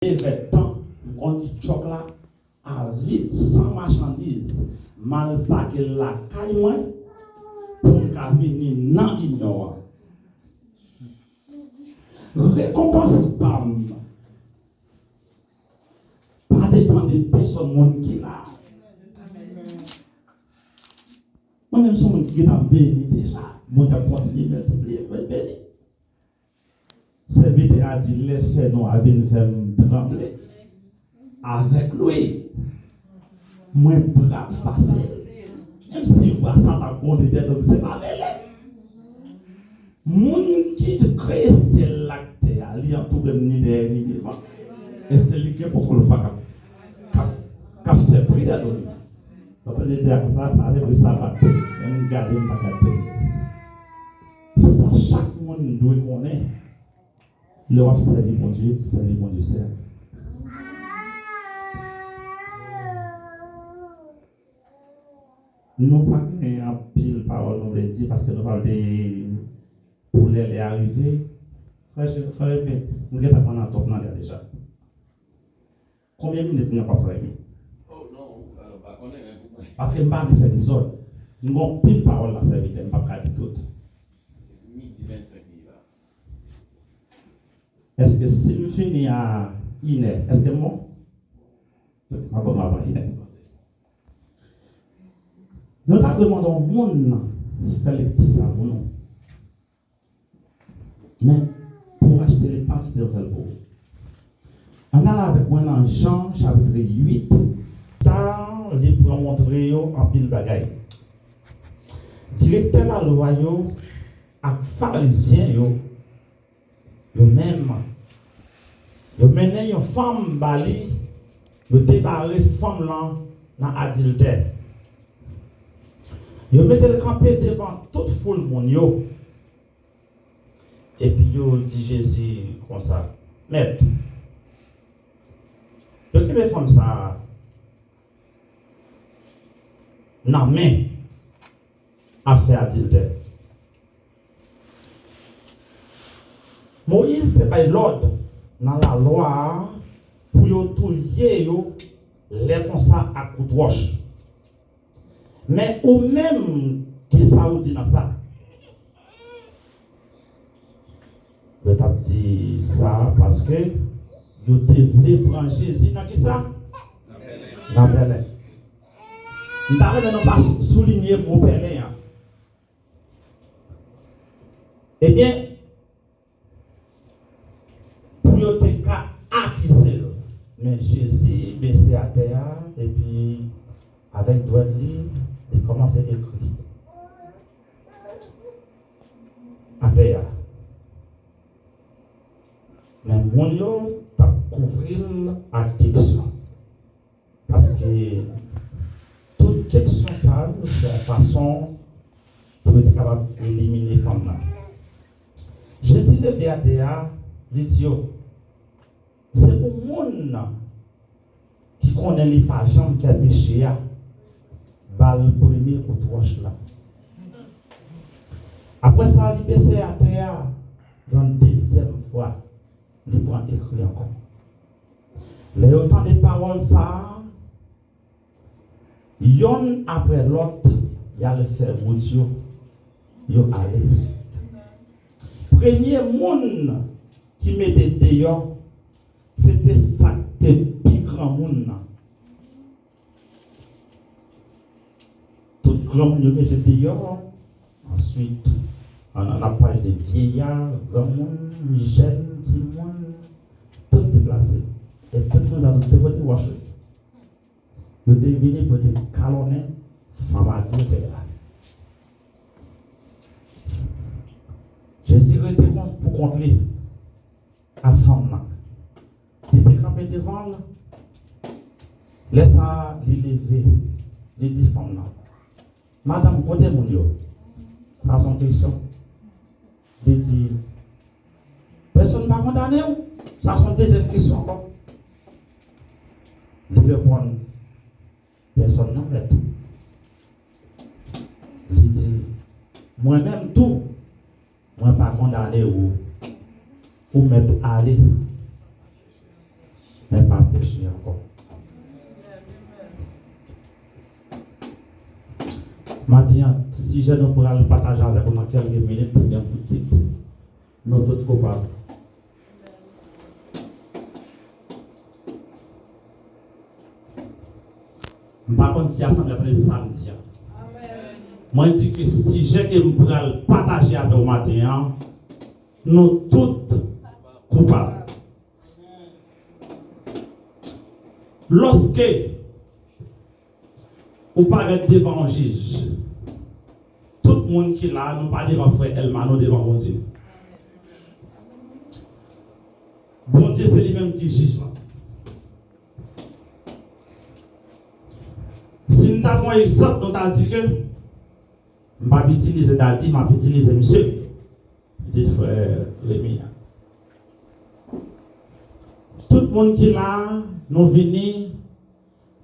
vêtements, on dit chocolat à vide, sans marchandises, mal paqué la caille moi, pour venir dans l'ignorance. Récompense pas dépend des personnes monde qui là. Moi-même, je suis qui est béni déjà. Mon Dieu continue à multiplier, béni. Serviteur a dit, les faits nous avaient fait trembler. Avec lui, moi, brave facile. Même si vous voyez ça dans le monde de Dieu, donc c'est pas belle. Moun qui te crée, c'est l'acte, il y a tout le ni derrière ni devant. Et c'est lui qui faut qu'on le fasse. Qu'a fait briller dans le monde. On peut dire ça, ça c'est pour ça, on garde une paquette. C'est ça, chaque monde doit connaître. L'Europe servir mon Dieu, servir mon Dieu, sert. Nous pas un pile parole, nous le dit parce que nous parlons des pour les arriver. Frère, nous avons pas en top déjà. Combien de minutes nous pas frère? Oh non, pas connaître. Parce que je ne vais pas faire des ordres. Nous avons pile parole dans serviteur, je ne vais pas faire tout. Midi 25 là. Est-ce que si nous finissons à 1h, est-ce que moi? Nous te demandons au monde de faire les petits ça pour nous. Mais pour acheter le temps qui devrait le pour. On a là avec moi dans Jean chapitre 8. Tant les pour montrer en pile bagaille. Directeur la loi yo ak pharisien yo même yo mené une femme bali yo débarré femme là dans adultère. Yo mette le campé devant toute foule moun yo. Et puis yo dit Jésus comme ça. Maître. Yo qui me femme ça nan main à faire adultère. Moïse te pas l'ordre dans la loi pour yo touyer yo les comme ça à coup de roche. Mais ou même qui ça ou dit dans ça. Je t'ai dit ça parce que je devais prendre Jésus dans qui ça? Dans Belén. Je n'arrive pas à souligner mon Belén. Eh bien, pour te accuser, mais Jésus baissé à terre et puis avec droit libre, il commence à écrire. À terre. Mais mon yo t'a couvrir l'addiction. Parce que toute question ça, c'est la façon pour être capable d'éliminer les femmes. Jésus levé à terre, il dit c'est pour le monde qui connaît les pas jamais fait péché. Le premier ou trois là. Après ça, il baisse à terre, une deuxième fois, il prend écrit encore. Les autant de paroles, ça, yon après l'autre, il y a le faire Dieu, il y a allé. Premier monde qui mettait dehors, c'était ça, c'était plus grand monde. Tout grand monde mettait dehors. Ensuite, on a parlé de vieillards, grand monde, jeunes, petits monde, tout déplacé. Et tout le monde a tout dévoté wash. Vous devenez pour des calonner, femme à dire Jésus était pour contrôler la femme là. Il était campé devant là. Laisse ça l'élever. Il dit femme là. Madame, côté mon yo. Ça son question. Il dit personne ne va condamner ou? Ça son deuxième question encore. Il répond personne non met. Il dit moi-même tout. Moi pas condamner ou mettre aller. péché encore. Maintenant, si je ne pourrais le partager avec vous dans quelques minutes, bien petite, nous tous coupables. Par contre, si l'Assemblée est samedi, moi je dis que si j'ai que me pourrais le partager avec vous maintenant, nous tous coupables. Lorsque vous parlez devant un juge, tout le monde qui est là, nous pas devant frère Elma, nous devant mon Dieu. Bon Dieu, c'est lui-même qui juge là. Si nous avons un exemple, nous avons dit que je ne vais pas utiliser Dadi, je vais utiliser monsieur. Il dit frère Rémi. Tout le monde qui est là, nous venons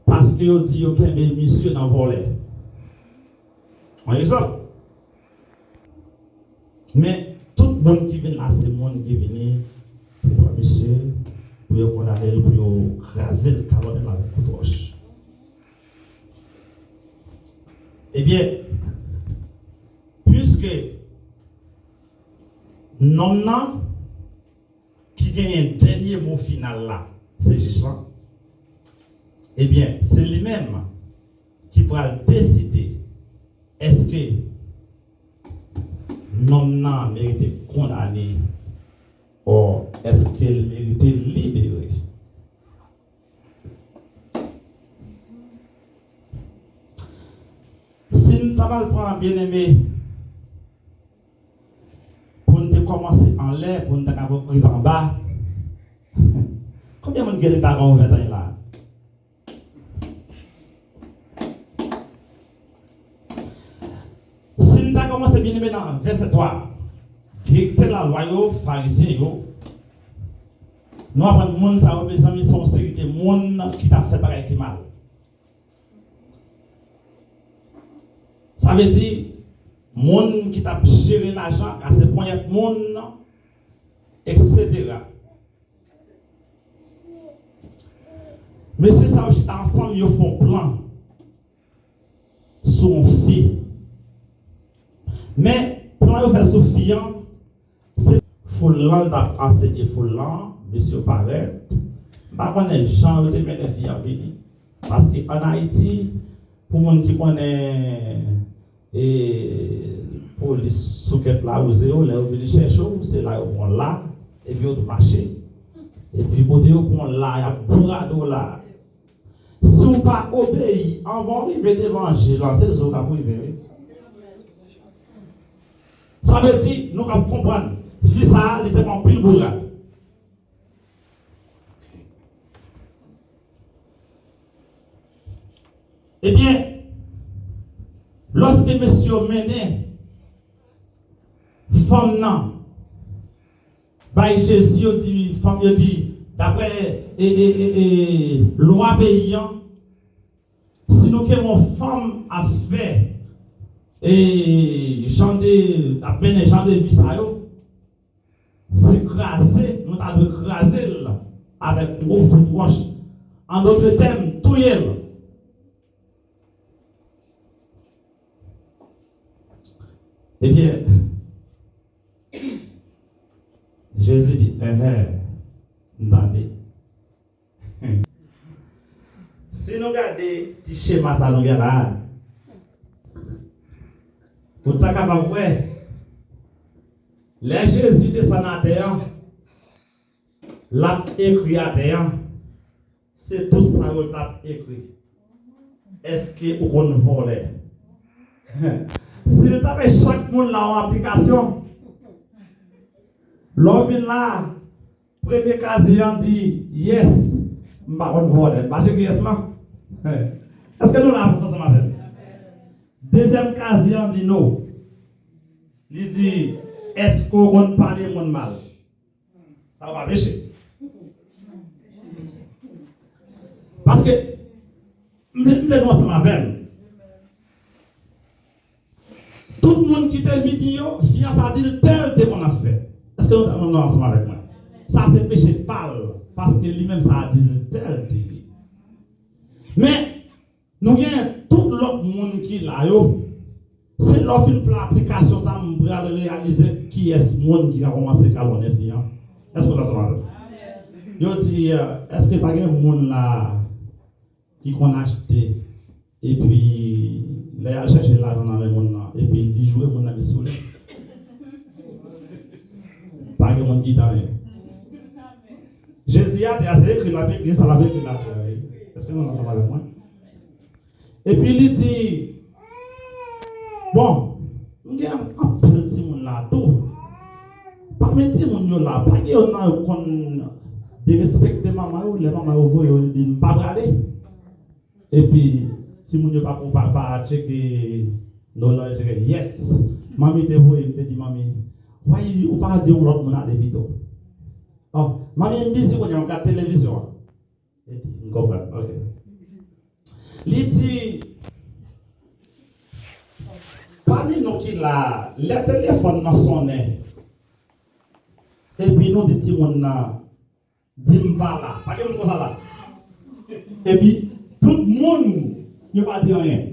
parce que vous dites qu'il y a un monsieur dans le volet. Un exemple. Mais tout le monde qui vient là, c'est le monde qui vient pour monsieur, pour condamner, pour craser le calon de la coupe roche. Eh bien, puisque non, qui gagne un dernier mot final là, c'est Jésus. Eh bien, c'est lui-même qui pourra décider est-ce que non mérite condamné ou est-ce qu'il mérite libéré. Si nous avons le bien aimé pour nous commencer en l'air, pour nous arriver en bas, combien de monde qui est avant 20 ans là? Si nous avons commencé bien aimé dans verset 3, directeur la loi, pharisien, nous avons des gens qui ont besoin de son sécurité, des gens qui ont fait pareil qui mal. Ça veut dire, monde qui t'a géré l'argent, à ce point, il y a des gens, etc. Monsieur, ça aussi, ensemble, ils font plan sur une fille. Mais, plan, ils font sur fille, c'est Foulan, enseigné Foulan, monsieur Paret. Par contre, les gens de mes filles à venir. Parce qu'en Haïti, pour les gens qui connaissent et police souquette là où c'est là où ils cherchent c'est là où on là et puis on marcher et puis côté où on là il y a bourrado là si vous pas obéi on va arriver devant Jésus c'est ce qu'on peut vivre ça veut dire nous allons comprendre si ça il était en pile bourrade eh bien lorsque monsieur mené femme non by Jésus dit femme dit d'après loi paysan si nous avons femme à faire et genre de à peine genre de vie ça c'est craser nous avons craser avec gros coup de roche en d'autres termes tout est. Eh bien, Jésus dit, attendez. Si nous regardons le schéma, ça nous regarde là. Vous êtes capable de voir. Les Jésus descend à terre, l'a écrit à terre, c'est tout ça que t'a écrit. Est-ce que vous connaissez voler? Si nous avons chaque monde là en application, l'homme là, premier casier dit yes, je ne vais pas voler. Pas de yes là. Est-ce que nous l'avons ensemble avec? Deuxième casier dit non. Il dit est-ce qu'on ne parle de monde mal? Ça va pécher. Parce que nous sommes ensemble avec. Tout le monde qui t'a vidéo, fiance a dit tel de qu'on a fait. Est-ce que nous sommes ensemble avec moi? Ça c'est péché pâle. parce que lui-même ça a dit tel. Mais nous avons tout l'autre monde qui là, c'est l'offre une application, ça me réaliser qui est ce monde qui a commencé à calonner. Est-ce que vous avez yo dit, est-ce que pas un monde là qui qu'on a acheté et puis il a cherché l'argent dans le monde là et puis il dit jouer mon ami soleil. Pas un monde qui t'a rien. Jésus a assez écrit la Bible, ça l'a écrit la Bible. Est-ce que nous sommes avec moi? Et puis il dit, bon, il y a un petit monde là tout. Parmi les gens là, pas qu'il y en a qui respectent maman, les mamans voient, ils ne pas brader. Et puis, si vous ne pas checker, yes, mamie te voit, te dit mamie, oui, ou pas dire l'autre monde à des vidéos. Oh, mamie me dit qu'on a une télévision. Et puis, vous comprenez, ok. Il dit, parmi nous qui là, les téléphones dans son nez. Et puis nous disons Dimbala, pas comme ça là. Et puis tout le monde ne va pas dire rien.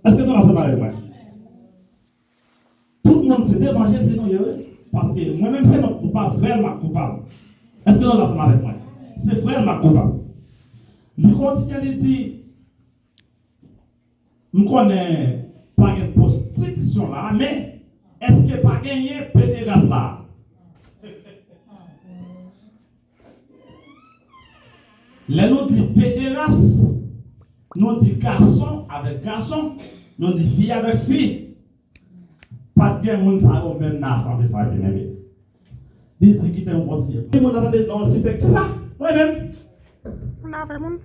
Est-ce que nous sommes avec moi? Tout le monde s'est débranché sinon parce que moi-même c'est notre coupable, frère ma coupable. Est-ce que nous sommes avec moi? C'est frère ma coupable. Il continue à dire, je ne connais pas une prostitution là, mais est-ce que pas gagné pédéraste là? Les nous dit pédéraste, nous dit garçon avec garçon, nous dit fille avec fille. Pas de gain, moun sa ou même n'a sans ça bien aimé. Dit qui t'aime conseiller. Tout le monde attendait dans le site, qui ça? Moi-même. On a fait mon.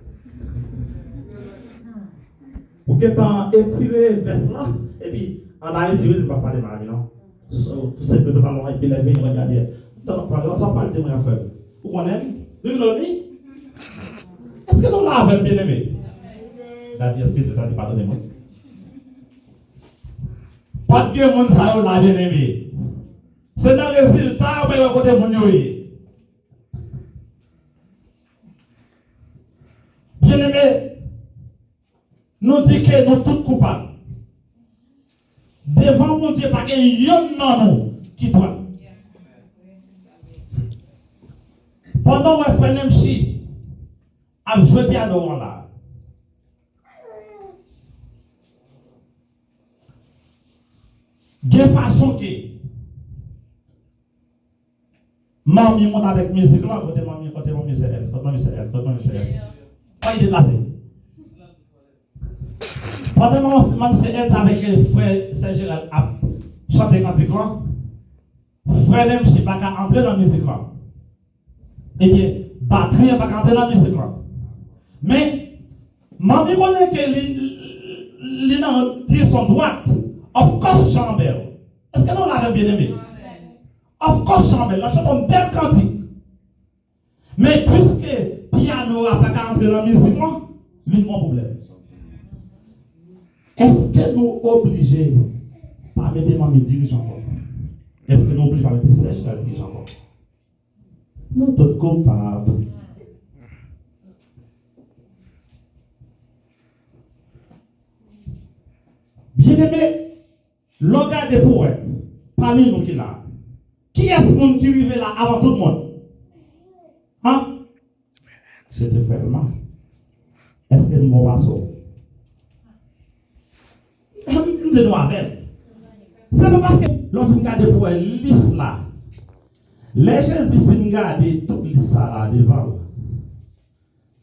Pour que t'en étiré veste là, et puis on a étiré, c'est pas parler de mari, non? Tout simplement, on a été levé, on a regardé. On s'en parle de mon affaire. Vous connaissez? De l'ONU? Est-ce que nous l'avons bien aimé? La dit, est-ce que c'est dit, pardonnez-moi. Pas de monde ça l'a bien aimé. C'est dans le résultat où on côté mon bien aimé, nous dit que nous tous coupables. Devant mon Dieu, pas qu'il y a nous qui doit. Pendant que frère Nemchi a joué piano là. De façon que mamie monte avec musique là, côté mamie c'est elle, côté mamie c'est elle. Pas il est là. Pendant que mamie c'est elle avec le frère Saint-Gérald a chanté cantique là, frère Nemchi je sais pas qu'à entrer dans la musique là. Eh bien, batterie pas qu'à entrer dans la musique là. Mais, mamie connaît que l'île dans direction droite. Of course, Chambel. Est-ce que nous l'avons bien aimé? Of course, Chambel. La chanson une belle cantique. Mais puisque piano n'a pas qu'à entrer dans la musique, lui, mon problème. Est-ce que nous obligés par mettre mamie dirigeant? Est-ce que nous obligés par mettre Serge dirigeant? Nous sommes coupables. Bien-aimé, regardez pour eux, parmi nous qui là. Qui est ce monde qui arrive là avant tout le monde? Hein? C'était frère. Est-ce que nous m'en passons? Nous devons avec. C'est pas parce que l'on regarde pour eux, liste là. Les Jésus viennent garder toute liste là devant.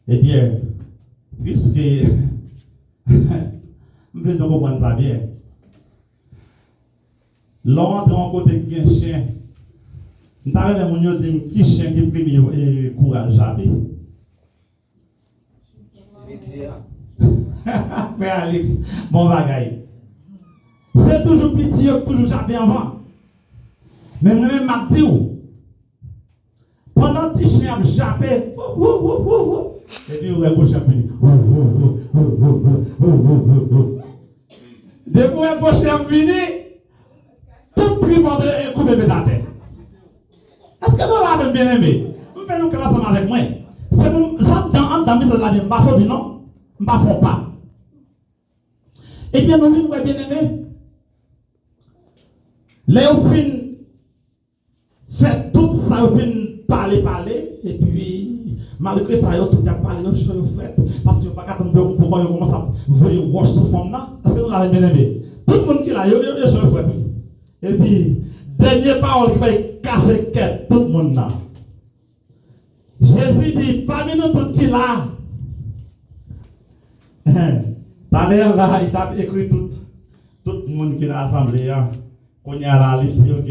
Eh bien, puisque vous pouvez comprendre ça bien. L'entre en côté de un chien. Nous avons dit qui chien qui prime courage jamais. Frère Alex, bon bagaille. C'est toujours petit, toujours jamais avant. Mais moi-même, je dis, pendant que le chien a jappé, et puis on a gauche depuis que gauche est fini, tout prix va couper de la tête. Est-ce que nous l'avons bien aimé? Nous faisons classe avec moi. dans le la vie, je ne pas dit non, je ne fais pas. Et bien, nous, bien aimé, les filles fait tout ça, vous parler, et puis, malgré ça, tout a parlé, vous fait, parce que vous pas attendre pourquoi vous commencez à voir wash sous forme là, parce que nous l'avons bien aimé. Tout le monde qui l'a, vous fait. Et puis, dernière parole qui va casser quête, tout le monde là. Jésus dit, parmi nous tous qui là, t'as l'air là, il t'a écrit tout le monde qui est assemblé, qu'on y a là, il dit, ok,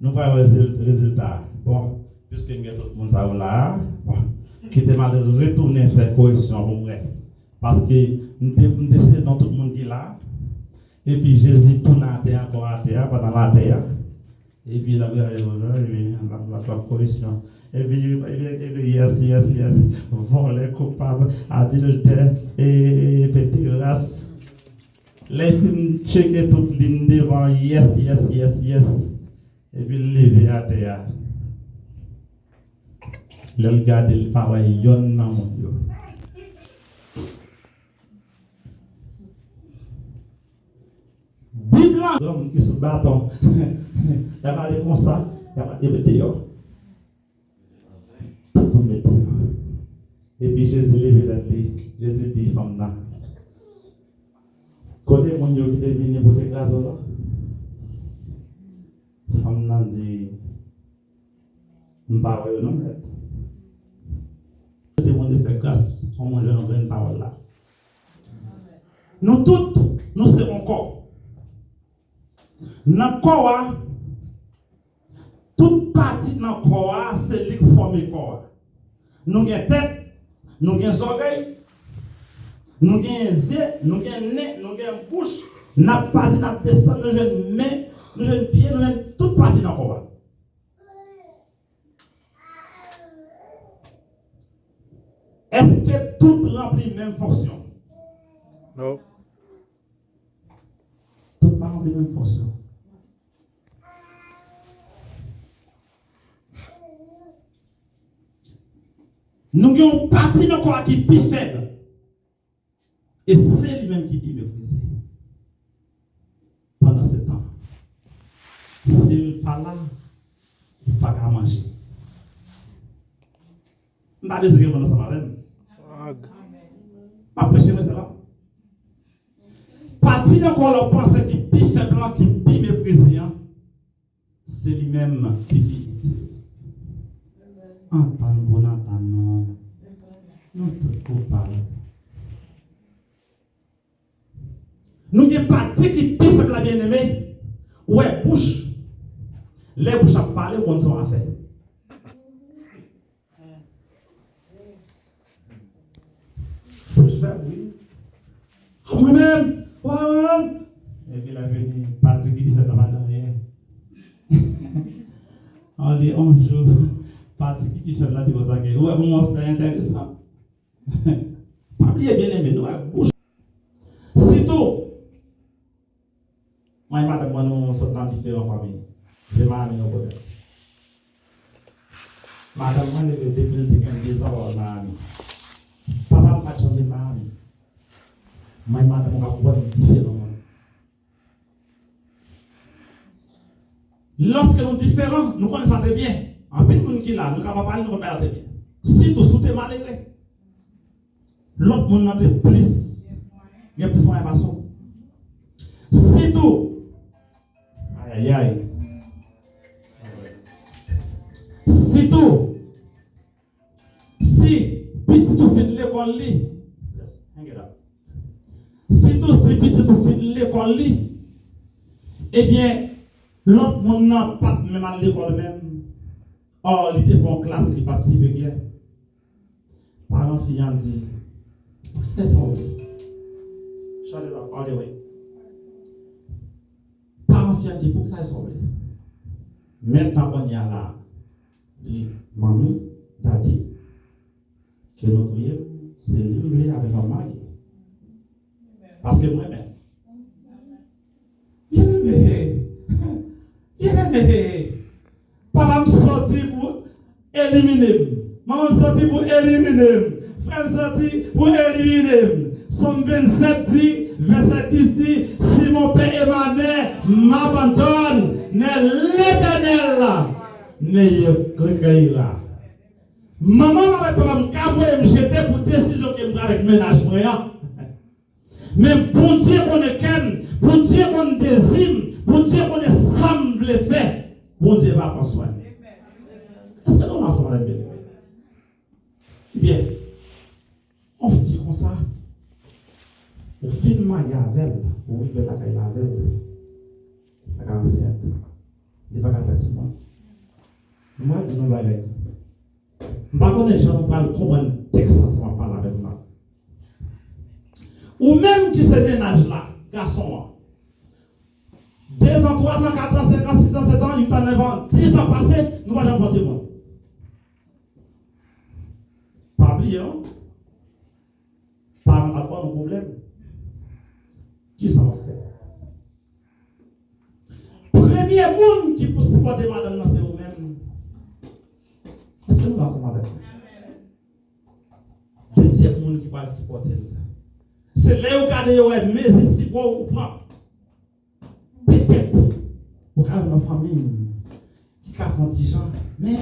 nous voyons le résultat. Bon, puisque nous tout le monde ça là, bon, qui était mal de retourner faire correction pour moi. Parce que nous décidons dans tout le monde qui est là, et puis Jésus tourne à terre, encore à terre, pendant la terre. Et puis la correction. Et puis, yes. Voler, coupable, adultère et pédéraste. Les films checker toute ligne devant, yes. Et puis lever à terre. Le garder le travail, yon nan mon Dieu. Bible, l'homme qui se bat, il y a pas de comme ça, il y a pas de dehors. Tout met dehors. Et puis Jésus levé la tête, Jésus dit, femme là, côté mon Dieu qui est venu pour te grâce là, femme là dit, m'pa ouais non mais, je demande faire grâce, on mange dans une parole là. Nous toutes, nous serons corps. Dans le corps, toute partie dans le corps, c'est lui qui forme le corps. Nous avons tête, nous avons oreilles, nous avons yeux, nous avons nez, nous avons bouche, nous avons partie, nous avons descend, nous avons main, nous avons pied, nous avons toute partie dans le corps. Est-ce que tout remplit la même fonction? Non. Tout pas remplit la même fonction. Nous avons une partie de corps qui est plus faible. Et c'est lui-même qui est méprisé. Pendant ce temps. S'il n'est pas là, il n'a pas qu'à manger. Je ne vais pas besoin de manger ensemble avec. Je vais prêcher cela. Partie de corps, on pense qui est plus faible, qui est plus méprisé. C'est lui-même qui est utile. Entendre, bon entendre, notre coupable. Nous avons une partie qui est plus faible, la bien-aimée. Ouais, bouche. Les bouches à parler, on s'en a fait. Bouche fait, oui. Moi-même, moi-même. Et puis la venue, partie qui est faible, la dernière. On dit, on joue. Partie qui fait là, tu vas dire, ouais, comment faire intéressant. Pas oublier bien aimé, nous, bouche. Sitôt, moi et madame, nous sommes dans différentes familles. C'est ma amie au côté. Madame, moi, depuis le début de 10 ans, ma amie. Papa n'a pas changé ma amie. Moi et madame, on a compris différents. Lorsque nous sommes différents, nous connaissons très bien. En peu de monde qui est là, nous ne pouvons pas parler, nous ne pouvons pas parler bien. Si tout est malheureux, l'autre monde n'a plus. Il y a plus de façon. Si tout, aïe. Si tout, si petit tout fait l'école, si tout, si petit tout fait l'école, eh bien, l'autre monde n'a pas même à l'école même. Or, il était en classe qui participe hier. Parents filles ont dit, c'était sauvé. Charles va parler, oui. Parents filles ont dit, pour que ça soit sauvé. Maintenant, on y a là, dit, mamie, daddy, que notre vie, c'est livré avec un mari. Parce que moi-même, bien aimé, papa me sorti pour éliminer. Maman me sorti pour éliminer. frère sorti pour éliminer. Somme 27 dit, verset 10 dit, si mon père et ma mère m'abandonnent, n'est l'Éternel là, n'est recueillera. Maman m'a dit, me jeter pour décision que je avec ménagement. Mais pour dire qu'on est ken, pour dire qu'on désime, pour dire qu'on est semble fait, bon Dieu va prendre soin. Est-ce que nous ensemble avec bien? Bien, on dit comme ça. Au finement, il y a avec, ou il y a la caille avec, la caille enceinte, il va faire bâtiment. Moi, je ne vais pas. Par contre, les gens parlent comment le texte, ça va parler avec moi. Ou même qui se ménage là, garçon. 2 ans, 3 ans, 4 ans, 5 ans, 6 ans, 7 ans, 8 ans, 9 ans, 10 ans passés, nous allons voir du monde. Pas oublier, pas avoir de problème. Qui s'en fait? Premier monde qui peut supporter madame, c'est vous-même. Est-ce que nous sommes avec vous? Deuxième monde qui va le supporter. C'est là où vous regardez, mais si vous prend. Peut-être, vous avez une famille qui a fait un petit genre. Mais,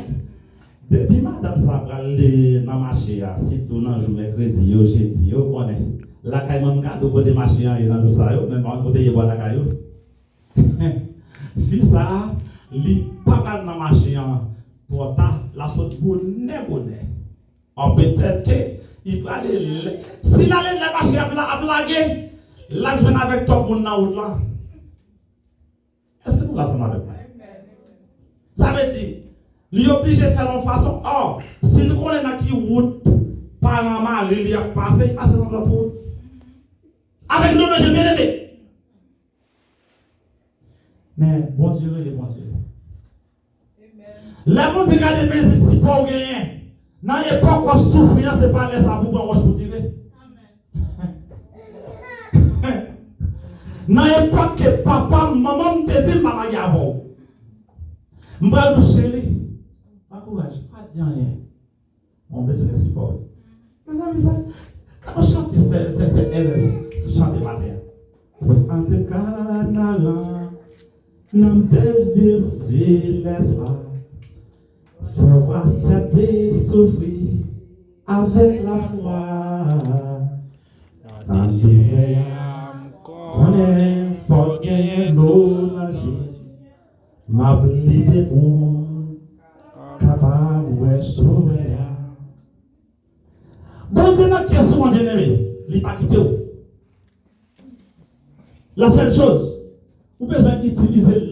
depuis madame, ça va aller dans le marché, si tout le jour, mercredi, jeudi, vous connaissez. La caille même gâteau côté marché et dans tout ça, même pas côté y boit la caille. Fils ça, li pas dans marché pour ta la sorte bonnet. En peut-être que il va aller si la marché a blaguer, là je viens avec toi pour na route là. Est-ce que nous la sommes avec moi? Ça veut dire lui obligé de faire en façon or si nous connaissons qui route par un mari il a passé dans notre route. Avec nous, je bien aimé. Mais bon Dieu, il est bon Dieu. La bon Dieu, regardez, mais si pas gagner. Dans l'époque où souffrir, c'est pas laisser à vous pour tirer. Dans l'époque que papa, maman me dit, maman, y a bon. M'bral chérie. Pas courage, pas dire rien. On besoin de support. Mes amis, ça, quand on chante, c'est LS. Chantez matin. En te canara, dans belle ville céleste, faut accepter souffrir avec la foi. Dans les airs, on est fort gagner nos magie. Ma vie est bon, capable de sauver. Bon Dieu, la question, mon bien-aimé, il n'est pas quitté. La seule chose, vous pouvez utiliser